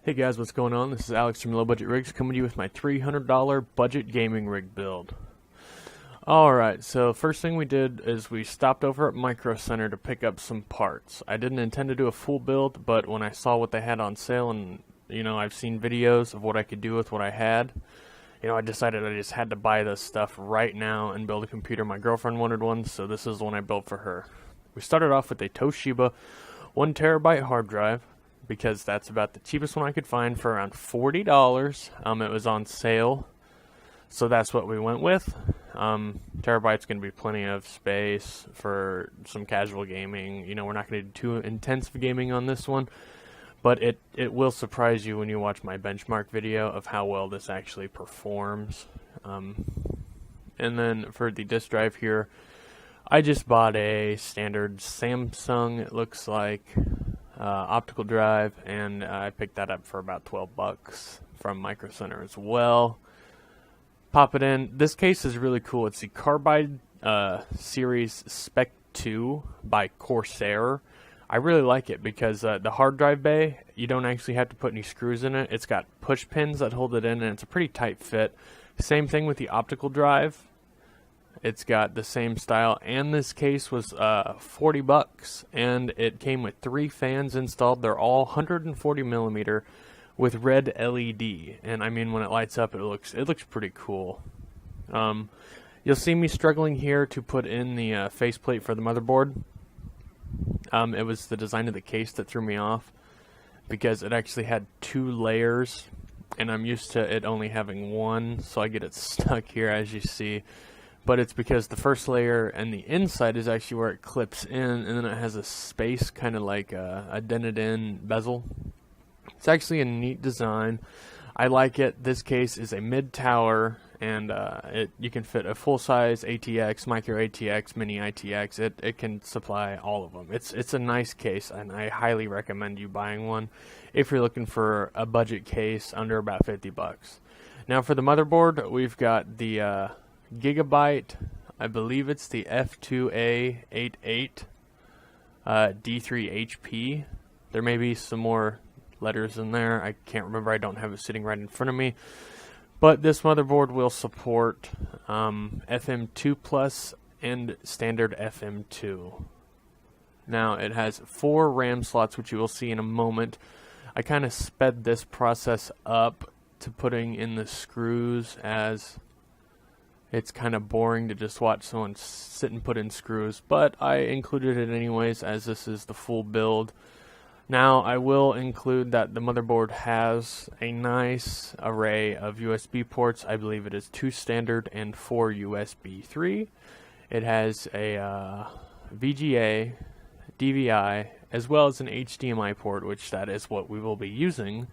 Hey guys, what's going on? This is Alex from Low Budget Rigs coming to you with my $300 budget gaming rig build. Alright, so first thing we did is we stopped over at Microcenter to pick up some parts. I didn't intend to do a full build, but when I saw what they had on sale and, I've seen videos of what I could do with what I had, I decided I just had to buy this stuff right now and build a computer. My girlfriend wanted one, so this is the one I built for her. We started off with a Toshiba 1TB hard drive, because that's about the cheapest one I could find for around $40. It was on sale, so that's what we went with. Terabyte's going to be plenty of space for some casual gaming. We're not going to do too intensive gaming on this one, but it will surprise you when you watch my benchmark video of how well this actually performs. And then for the disk drive here, I just bought a standard Samsung, it looks like, optical drive, and I picked that up for about $12 from Microcenter as well. Pop it in. This case is really cool. It's the Carbide Series Spec 2 by Corsair. I really like it because the hard drive bay, you don't actually have to put any screws in it. It's got push pins that hold it in, and it's a pretty tight fit. Same thing with the optical drive. It's got the same style, and this case was $40, and it came with 3 fans installed. They're all 140 millimeter with red LED, and I mean, when it lights up, it looks pretty cool. You'll see me struggling here to put in the faceplate for the motherboard. It was the design of the case that threw me off, because it actually had 2 layers, and I'm used to it only having 1, so I get it stuck here, as you see. But it's because the first layer and the inside is actually where it clips in, and then it has a space, kind of like a dented in bezel. It's actually a neat design. I like it. This case is a mid-tower, and you can fit a full-size ATX, micro ATX, mini ITX. It can supply all of them. It's a nice case, and I highly recommend you buying one if you're looking for a budget case under about $50. Now for the motherboard, we've got the Gigabyte, I believe it's the F2A88 D3HP. There may be some more letters in there. I can't remember. I don't have it sitting right in front of me. But this motherboard will support FM2 Plus and standard FM2. Now it has 4 RAM slots, which you will see in a moment. I kind of sped this process up to putting in the screws, as it's kind of boring to just watch someone sit and put in screws, but I included it anyways, as this is the full build. Now, I will include that the motherboard has a nice array of USB ports. I believe it is 2 standard and 4 USB 3. It has a VGA, DVI, as well as an HDMI port, which that is what we will be using,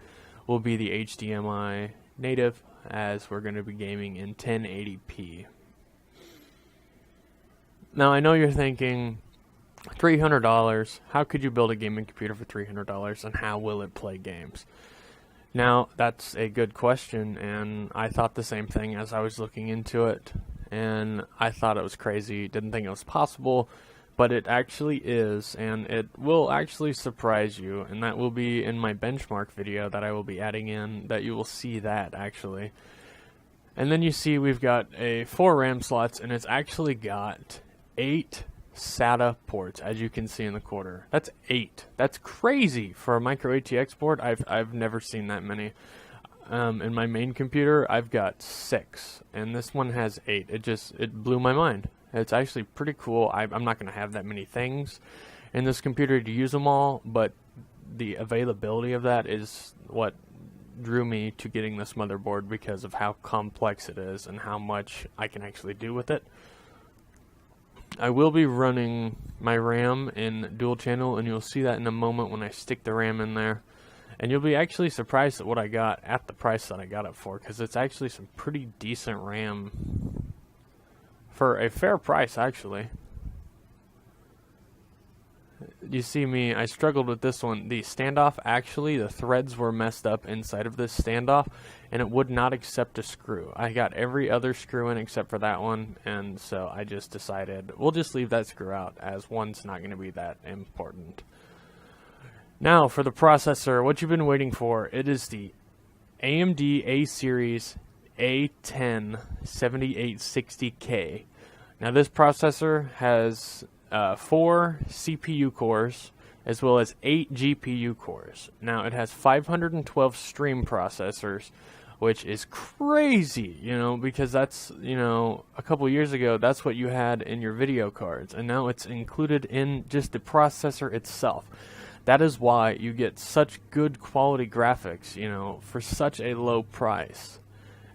will be the HDMI native, as we're going to be gaming in 1080p. Now, I know you're thinking, $300, how could you build a gaming computer for $300, and how will it play games? Now, that's a good question, and I thought the same thing as I was looking into it, and I thought it was crazy, didn't think it was possible, but it actually is, and it will actually surprise you, and that will be in my benchmark video that I will be adding in, that you will see that actually. And then you see we've got 4 RAM slots, and it's actually got 8 SATA ports, as you can see in the corner. That's 8. That's crazy for a micro ATX board. I've never seen that many. In my main computer, I've got 6, and this one has 8. It blew my mind. It's actually pretty cool. I'm not going to have that many things in this computer to use them all, but the availability of that is what drew me to getting this motherboard, because of how complex it is and how much I can actually do with it. I will be running my RAM in dual channel, and you'll see that in a moment when I stick the RAM in there. And you'll be actually surprised at what I got at the price that I got it for, because it's actually some pretty decent RAM for a fair price, actually. You see me, I struggled with this one. The standoff, actually, the threads were messed up inside of this standoff, and it would not accept a screw. I got every other screw in except for that one, and so I just decided we'll just leave that screw out, as one's not going to be that important. Now for the processor, what you've been waiting for, it is the AMD A-Series A10 7860K. Now this processor has 4 CPU cores as well as 8 GPU cores. Now it has 512 stream processors, which is crazy, you know, because that's, you know, a couple years ago that's what you had in your video cards, and now it's included in just the processor itself. That is why you get such good quality graphics, you know, for such a low price.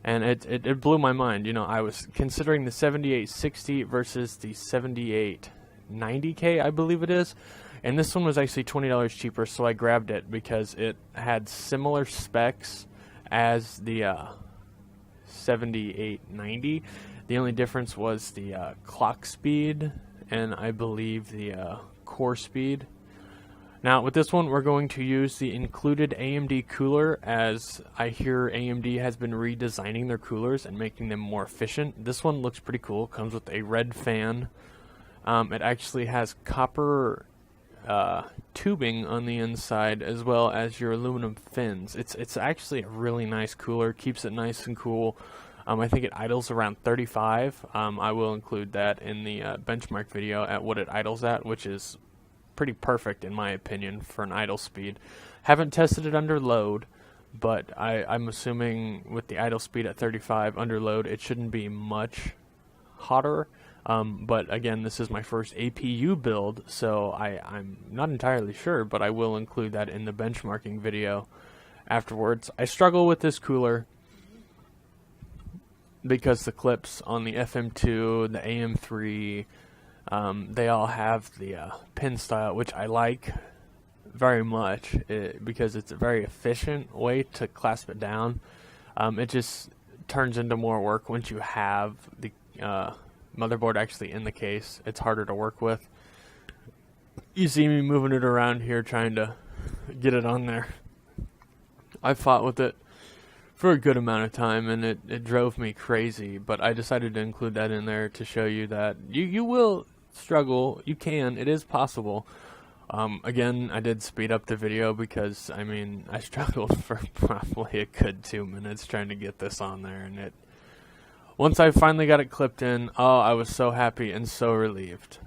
And it blew my mind. You know, I was considering the 7860 versus the 7890K, I believe it is. And this one was actually $20 cheaper, so I grabbed it because it had similar specs as the 7890. The only difference was the clock speed and I believe the core speed. Now with this one we're going to use the included AMD cooler, as I hear AMD has been redesigning their coolers and making them more efficient. This one looks pretty cool. Comes with a red fan. It actually has copper tubing on the inside as well as your aluminum fins. It's actually a really nice cooler. Keeps it nice and cool. I think it idles around 35. I will include that in the benchmark video at what it idles at, which is pretty perfect in my opinion for an idle speed. Haven't tested it under load, but I'm assuming with the idle speed at 35 under load it shouldn't be much hotter. But again, this is my first APU build, so I'm not entirely sure, but I will include that in the benchmarking video afterwards. I struggle with this cooler because the clips on the FM2, the AM3, they all have the pin style, which I like very much because it's a very efficient way to clasp it down. It just turns into more work once you have the motherboard actually in the case. It's harder to work with. You see me moving it around here trying to get it on there. I fought with it for a good amount of time and it drove me crazy, but I decided to include that in there to show you that you will struggle. You can. It is possible. Again, I did speed up the video because, I mean, I struggled for probably a good 2 minutes trying to get this on there, and once I finally got it clipped in, oh, I was so happy and so relieved.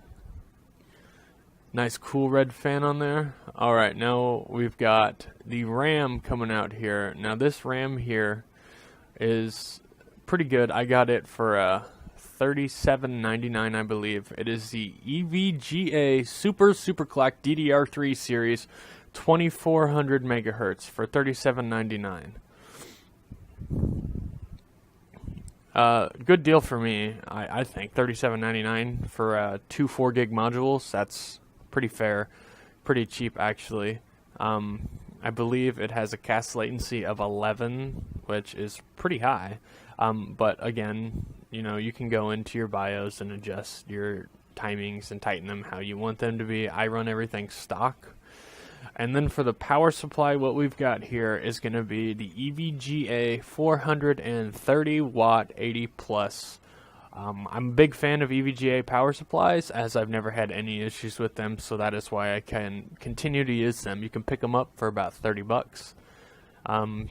Nice cool red fan on there. Alright, now we've got the RAM coming out here. Now this RAM here is pretty good. I got it for $37.99, I believe. It is the EVGA Superclock DDR3 series, 2400 megahertz for $37.99. Good deal for me, I think. $37.99 for 2 4-gig modules. That's pretty fair, pretty cheap actually. I believe it has a cast latency of 11, which is pretty high. But again, you know, you can go into your BIOS and adjust your timings and tighten them how you want them to be. I run everything stock. And then for the power supply, what we've got here is going to be the EVGA 430 watt 80 plus. I'm a big fan of EVGA power supplies, as I've never had any issues with them, so that is why I can continue to use them. You can pick them up for about 30 bucks.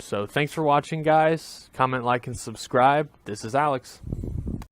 So thanks for watching, guys. Comment, like, and subscribe. This is Alex.